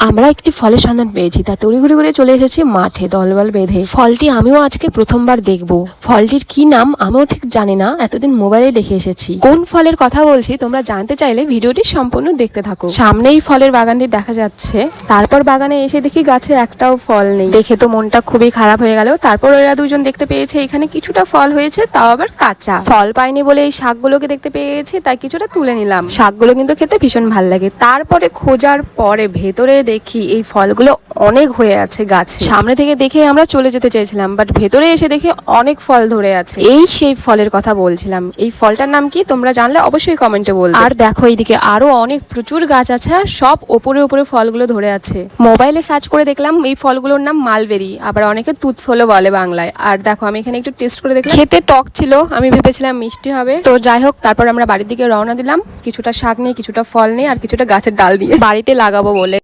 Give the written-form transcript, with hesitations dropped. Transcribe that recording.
আমরা একটি ফলের সন্ধান পেয়েছি, তা তড়িঘড়ি করে চলে এসেছি মাঠে দলবল বেঁধে। ফলটি আমিও আজকে প্রথমবার দেখব। ফলটির কি নাম আমিও ঠিক জানি না, এতদিন মোবাইলে দেখে এসেছি। কোন ফলের কথা বলছি তোমরা জানতে চাইলে ভিডিওটি সম্পূর্ণ দেখতে থাকো। সামনেই ফলের বাগানটি দেখা যাচ্ছে, তারপর বাগানে এসে দেখি গাছে একটাও ফল নেই। দেখে তো মনটা খুবই খারাপ হয়ে গেল। তারপর ওরা দুজন দেখতে পেয়েছে এখানে কিছুটা ফল হয়েছে, তাও আবার কাঁচা। ফল পাইনি বলে এই শাকগুলোকে দেখতে পেয়ে গেছি, তাই কিছুটা তুলে নিলাম। শাকগুলো কিন্তু খেতে ভীষণ ভালো লাগে। তারপরে খোঁজার পরে ভেতরে দেখি এই ফলগুলো অনেক হয়ে আছে গাছে। সামনে থেকে দেখে আমরা চলে যেতে চেয়েছিলাম, বাট ভেতরে এসে দেখি অনেক ফল ধরে আছে। এই সেই ফলের কথা বলছিলাম। এই ফলটার নাম কি তোমরা জানলে অবশ্যই কমেন্টে বলবে। আর দেখো এইদিকে আরো অনেক প্রচুর গাছ আছে, আর সব ওপরে ওপরে ফলগুলো ধরে আছে। মোবাইলে সার্চ করে দেখলাম এই ফলগুলোর নাম মালবেরি, আবার অনেকে তুত ফলও বলে বাংলায়। আর দেখো আমি এখানে একটু টেস্ট করে দেখলাম, খেতে টক ছিল, আমি ভেবেছিলাম মিষ্টি হবে। তো যাই হোক, তারপর আমরা বাড়ির দিকে রওনা দিলাম, কিছুটা শাক নিয়ে, কিছুটা ফল নিয়ে, আর কিছুটা গাছের ডাল দিয়ে বাড়িতে লাগাবো বলে।